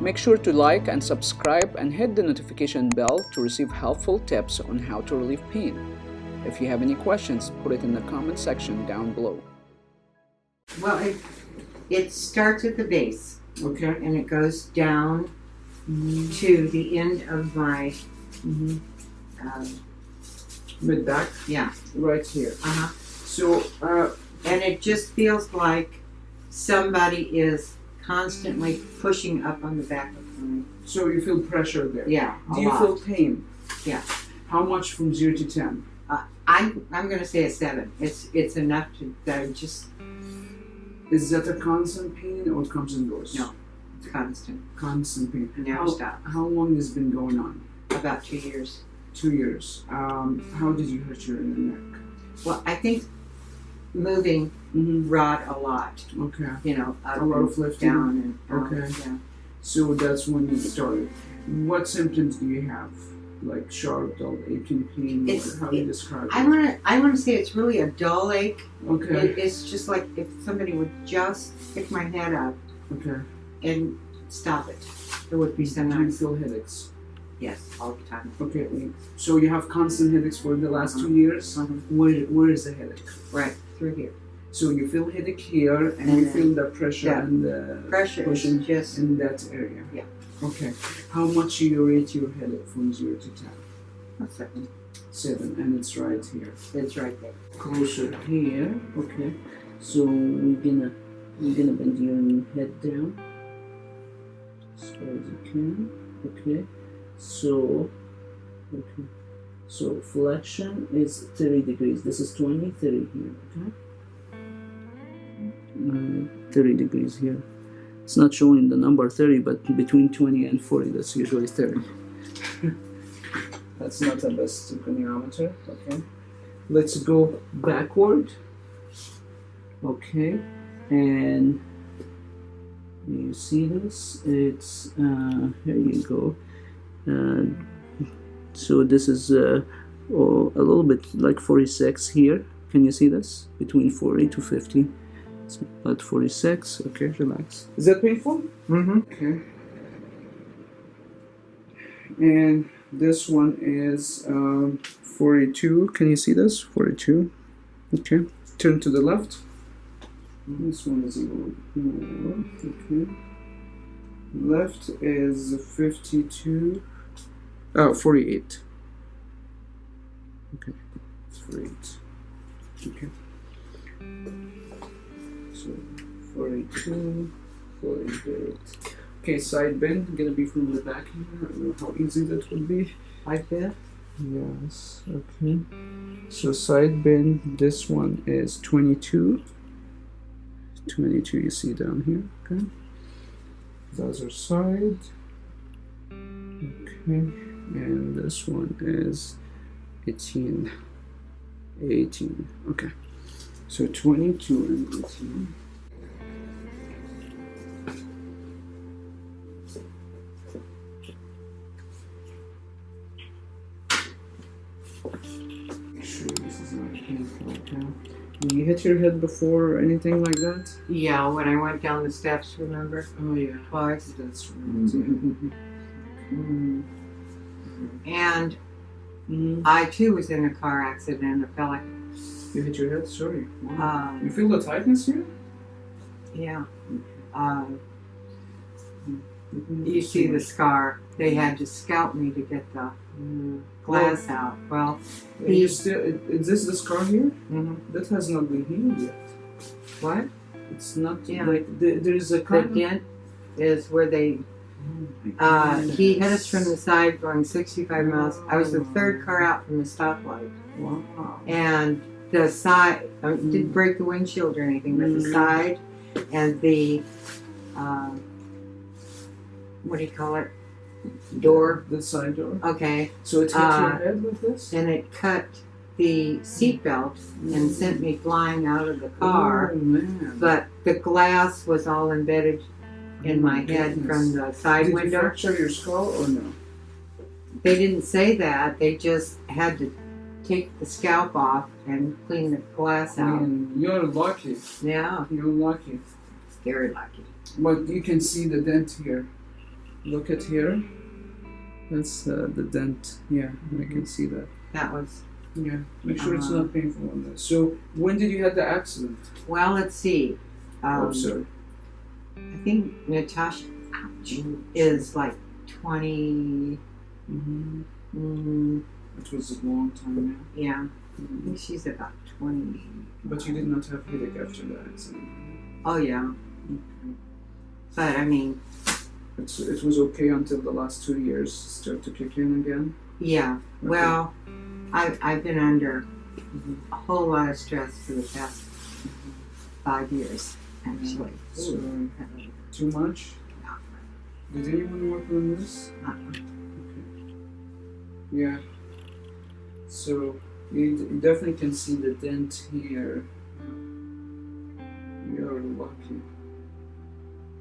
Make sure to like and subscribe and hit the notification bell to receive helpful tips on how to relieve pain. If you have any questions, put it in the comment section down below. Well, it starts at the base. Okay. And it goes down to the end of my Mid back? yeah. Right here. So, and it just feels like somebody is constantly pushing up on the back of me. so you feel pressure there? Yeah. Do you feel pain? Yeah. How much from 0 to 10? I'm going to say a 7. It's enough to that I just. Is that a constant pain or comes and goes? No, it's constant. Constant pain. Never stops. How long has it been going on? About 2 years. 2 years. How did you hurt your neck? Well, I think moving rod a lot. Okay. You know, up A lot and of lifting? down and Okay. Yeah. So that's when you started. What symptoms do you have? Like sharp, dull, aching pain? How do you describe it? I want to say it's really a dull ache. Okay. It's just like if somebody would just pick my head up Okay. and stop it. It would be so Do you nice. feel headaches? Yes, all the time. Okay. So you have constant headaches for the last 2 years? Where is the headache? Right, through here. So you feel headache here and you feel the pressure and the Pressure pushing is just in that area? Yeah. Okay. How much do you rate your headache from 0 to 10? a second. 7, and it's right here. It's right there. Closer here. Okay. So we're gonna bend your head down as far as you can. Okay. So flexion is 30 degrees. This is 20, 30 here. Okay. 30 degrees here. It's not showing the number 30, but between 20 and 40, that's usually 30. That's not the best goniometer. Okay. Let's go backward. Okay. And you see this? It's here you go. So this is a little bit like 46 here. Can you see this? Between 40 to 50. It's about 46. Okay, relax. Is that painful? Okay. And this one is 42. Can you see this? 42. Okay. Turn to the left. This one is a little more. Okay. Left is 52. 48. Okay. It's 48. Okay. So 42, 48. Okay, side bend, gonna be from the back here. I don't know how easy that would be. Like that? Yes, okay. So side bend, this one is 22. 22 you see down here, okay. The other side. Okay, and this one is 18. 18, okay. So 22 and 18. Make sure this is not painful, okay? Did you hit your head before or anything like that? Yeah, when I went down the steps, remember? Oh yeah. Twice. That's right. And I too was in a car accident and I felt like You hit your head? Sorry. Wow. You feel the tightness here? yeah. You see the scar. They had to scalp me to get the glass out. Well, Is this the scar here? That has not been healed yet. what? It's not Yeah. like there is a The cut. dent is where they. He hit us from the side going 65 miles. I was the third car out from the stoplight. Wow. And the side, didn't break the windshield or anything, but the side and the, what do you call it? Door. The side door. Okay. So it hit your head with this? And it cut the seatbelt and sent me flying out of the car. Oh, man. But the glass was all embedded in my head from the side Did window. you fracture your skull or no? They didn't say that. They just had to take the scalp off and clean the glass out. You're lucky. Yeah, You're lucky. very lucky. But you can see the dent here. look at here. That's the dent. Yeah, I can see that. That was, Yeah, make sure it's not painful on this. So, when did you have the accident? well, let's see. Oh, sorry. I think Natasha is like 20. It was a long time now. Yeah, I think she's about 20. But you did not have headache after the accident. Oh, yeah. But I mean, It was okay until the last 2 years start to kick in again. yeah. Okay. Well, I've been under a whole lot of stress for the past 5 years, actually. So, too much? Did anyone work on this? Okay. Yeah. So you definitely can see the dent here. You're lucky.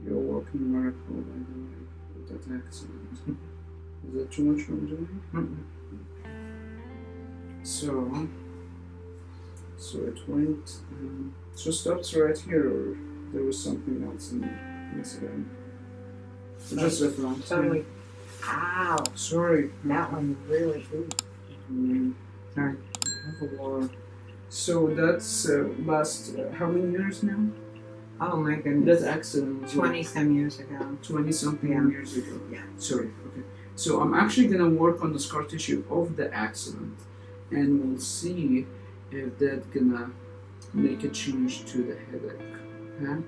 You're a walking miracle, by the way, with that accident. Is that too much from doing? So it went. So stops right here, or there was something else in the incident? Just the front. Totally. Ow. Sorry. That one really. Ooh. Sorry. I have a lot. So that's last how many years now? Oh my goodness. That accident was 20 some years ago. 20 something Yeah. years ago. Yeah. Sorry. Okay. So I'm actually gonna work on the scar tissue of the accident, and we'll see if that's gonna make a change to the headache. Okay.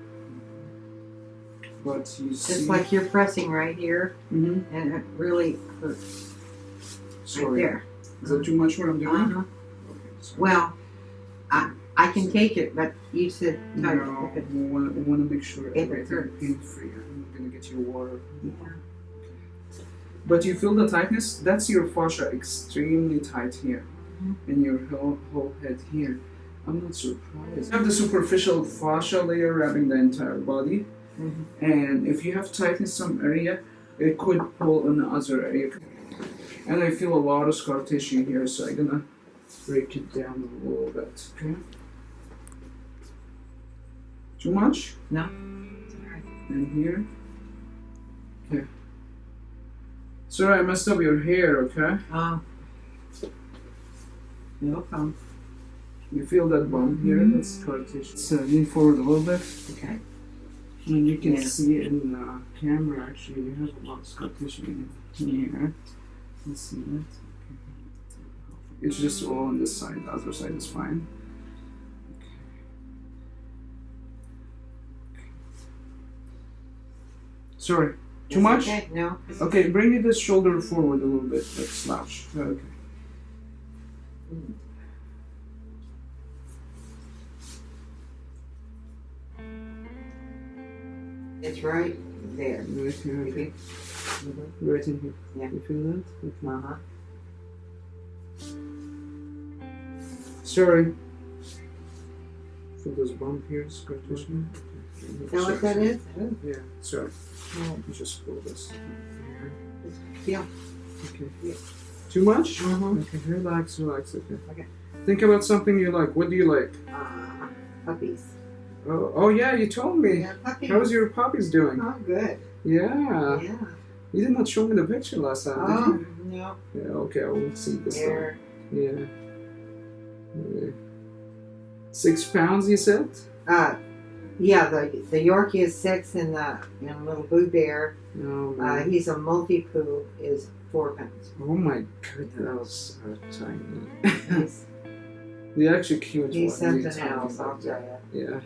But you see. Just like you're pressing right here, Mhm. and it really hurts. Sorry. Right there. Is that too much what I'm doing? Uh-huh. Okay. Sorry. Well, I can take it, but you said touch No, if it. we want to make sure If it everything hurts. pain-free. I'm gonna get you water. Yeah. But you feel the tightness? That's your fascia extremely tight here, and your whole head here. I'm not surprised. You have the superficial fascia layer wrapping the entire body, and if you have tightness in some area, it could pull in the other area. And I feel a lot of scar tissue here, so I'm gonna break it down a little bit. Okay. Too much? No. Sorry. And here. Okay. Sorry, I messed up your hair, okay? No problem. You feel that bump here? That's scar tissue. So lean forward a little bit. Okay. And you can Yeah. see it in the camera, actually. You have a lot of scar tissue in here. Let's see that. Okay. It's just all on this side. The other side is fine. Sorry, too It's much? Okay. No. Okay, bring this shoulder forward a little bit, like slouch. Okay. It's right there. Right here, okay. Okay. Right in here. Yeah. You feel that? Okay. Sorry. Feel this bump here, scar tissue? Okay. Is that what that is? Oh. Yeah, sorry. Oh. You just pull this. Yeah. Okay. Yeah. Too much? Mhm. Okay, relax, okay. Okay. Think about something you like. What do you like? Puppies. Oh yeah, you told me. Yeah, puppies. How's your puppies doing? Oh, good. Yeah. Yeah. You did not show me the picture last time, did Oh, you? no. Yeah, okay, I will see this time. There. Yeah. Yeah. 6 pounds, you said? Yeah, the Yorkie is 6, and the little Boo Bear, Oh, man. he's a multi-poo, is 4 pounds. Oh my goodness, that was tiny. He's, The actually cute he's one. you're something talking else, I'll about. tell you. Yeah.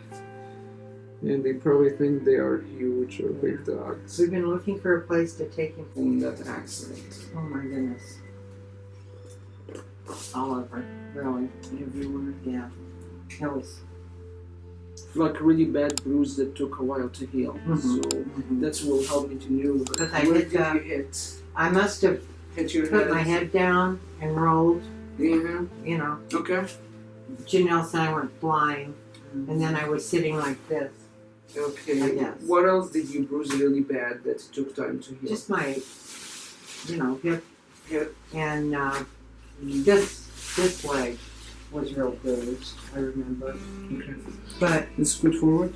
And they probably think they are huge or big dogs. We've been looking for a place to take him. In that accident. Oh my goodness. All over, really. Everywhere. Yeah. That was. Like really bad bruise that took a while to heal. So that's what will help me to know. Because I Where hit did the- you hit? I must have Hit your put head? my head down and rolled, Yeah. Okay. Janelle and I went flying, and then I was sitting like this. Okay. I guess. What else did you bruise really bad that it took time to heal? Just my, hip, and this leg was real bruised, I remember. Okay. But, Let's scoot forward.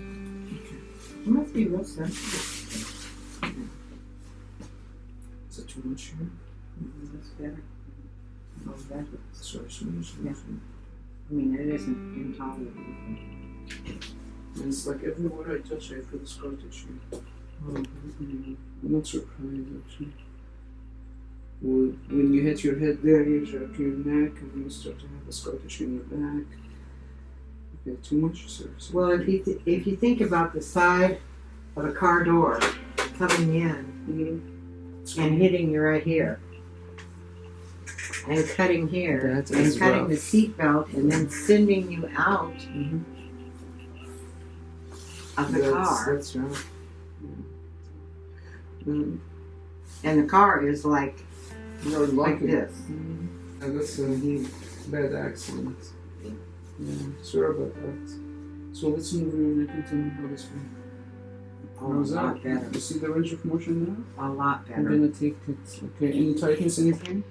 It must be real sensitive. Is it too much here? That's better. Oh, better. Sorry. Yeah. I mean, it isn't intolerable. And it's like everywhere I touch, I feel scar tissue. I'm not surprised actually. Well, when you hit your head there, you drop your neck, and you start to have a scar tissue in your back. Okay, too much service. Well, if you think about the side of a car door coming in and hitting you right here, and cutting here, That and is cutting rough. the seat belt, and then sending you out of the car. That's rough. And the car is like You're lucky. this. And that's a bad accident. Yeah, sorry about that. So let's move your neck and tell me how this went. A How's lot that? better. You see the range of motion now? A lot I'm better. gonna take it. Okay, any tightness, anything?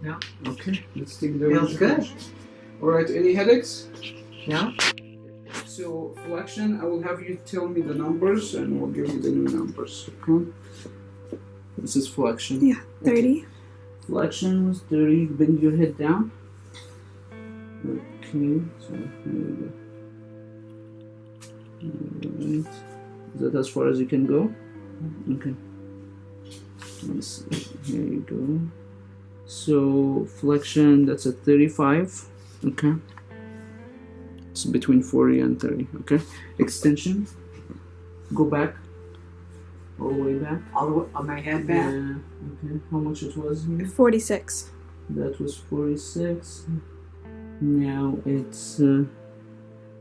No. Okay, let's take the Feels range of good. motion. Alright, any headaches? No? So, flexion, I will have you tell me the numbers and we'll give you the new numbers. Okay? This is flexion. Yeah, 30. Flexion was 30. Bend your head down. Okay, so here we go. Alright. Is that as far as you can go? Okay. Let's see. Here you go. So, flexion, that's at 35. Okay. It's between 40 and 30. Okay. Extension. Go back. All the way back. All the way on my head back? Yeah. Okay. How much it was here? 46. That was 46. Now it's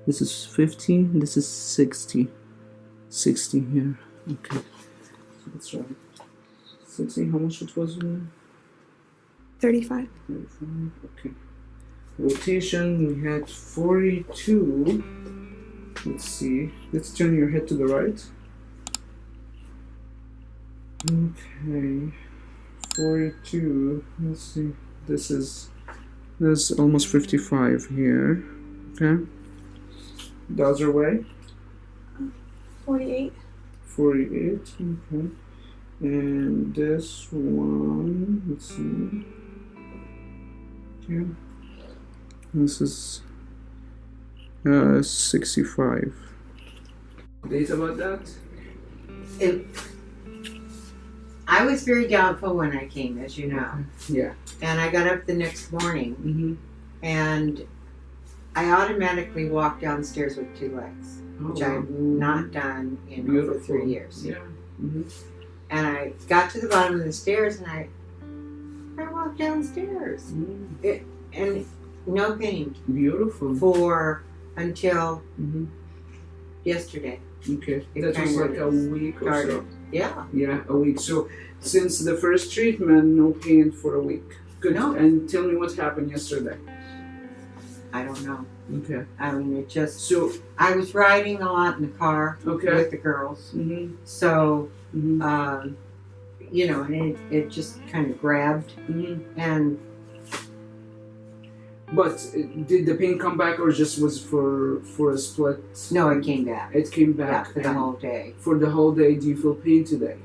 this is 50. This is 60. 60 here. Okay. So that's right. 60. How much it was here? 35. 35. Okay. Rotation. We had 42. Let's see. Let's turn your head to the right. Okay. 42. Let's see. There's almost 55 here. Okay. The other way. 48. 48. Okay. And this one. Let's see. Okay. This is 65. Date about that? I was very doubtful when I came, as you know. Yeah. And I got up the next morning Mm-hmm. and I automatically walked downstairs with 2 legs, which I've not done in over 3 years. Yeah. Mm-hmm. And I got to the bottom of the stairs and I walked downstairs. And no pain Beautiful. for until Mm-hmm. yesterday. Okay. It That was kinda like a week or so. Yeah. Yeah, a week. So since the first treatment, no pain for a week. Good. No. And tell me what happened yesterday. I don't know. Okay. I mean, it just, So I was riding a lot in the car okay. with the girls. Mm-hmm. So, Mm-hmm. you know, and it just kind of grabbed. Mm-hmm. And But did the pain come back or just was for a split? no, it came back. It came Yeah, back for the and whole day. for the whole day. Do you feel pain today?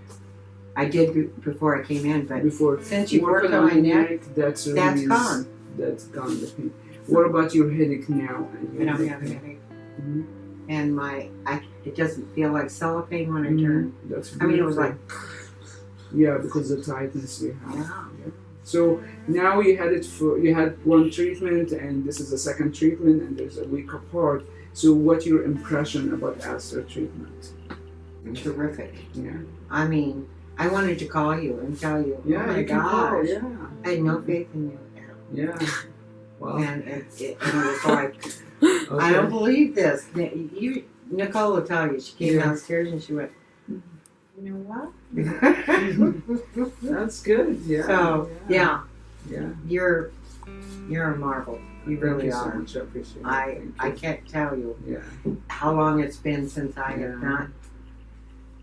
I did before I came in, but Before since you working worked on my neck, that's that's gone. That's gone. The pain. What about your headache now? I don't have a headache. Mm-hmm. And it doesn't feel like cellophane when I turn. That's I mean, it was beautiful. like, Yeah, because the tightness you have. yeah. So now you had one treatment and this is the second treatment and there's a week apart. So what's your impression about ASTR treatment? Terrific. Yeah. I mean, I wanted to call you and tell you, Yeah, oh my you can call, gosh, yeah. I had no faith in you now. Yeah. Wow. And it was like, I don't believe this. Nicole will tell you, she came Yeah. downstairs and she went, you know what? That's good. Yeah. So, yeah, Yeah. you're a marvel. You Thank really you so are. much. I appreciate it. I Thank you. can't tell you Yeah. how long it's been since I have Yeah. not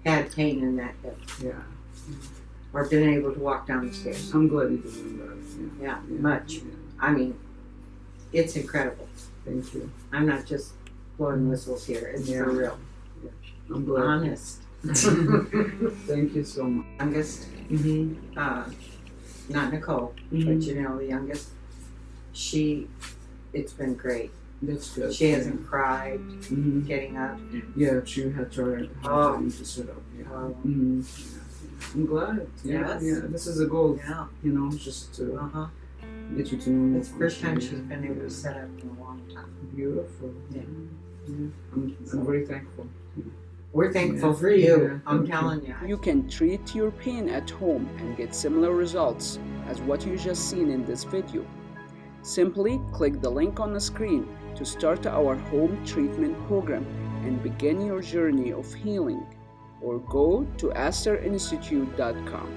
had pain in that hip Yeah. or been able to walk down the stairs. I'm glad you're doing that. Yeah. Yeah, much. Yeah. I mean, it's incredible. Thank you. I'm not just blowing whistles here. It's Yeah. for real. I'm glad. Honest. Thank you so much. Youngest, not Nicole, but you know, the youngest, it's been great. That's good. She hasn't cried Mm-hmm. getting up. Yeah, she had tried Oh. to sit up. Yeah. Oh. Mm-hmm. Yeah. I'm glad. Yeah, Yes. yeah. This is a goal. Yeah. You know, just to get you to know. It's the first time she's been able to set up in a long time. Beautiful. Yeah. I'm very thankful. We're thankful Yeah. for you. Yeah. I'm Thank telling you. You can treat your pain at home and get similar results as what you just seen in this video. Simply click the link on the screen to start our home treatment program and begin your journey of healing, or go to asterinstitute.com.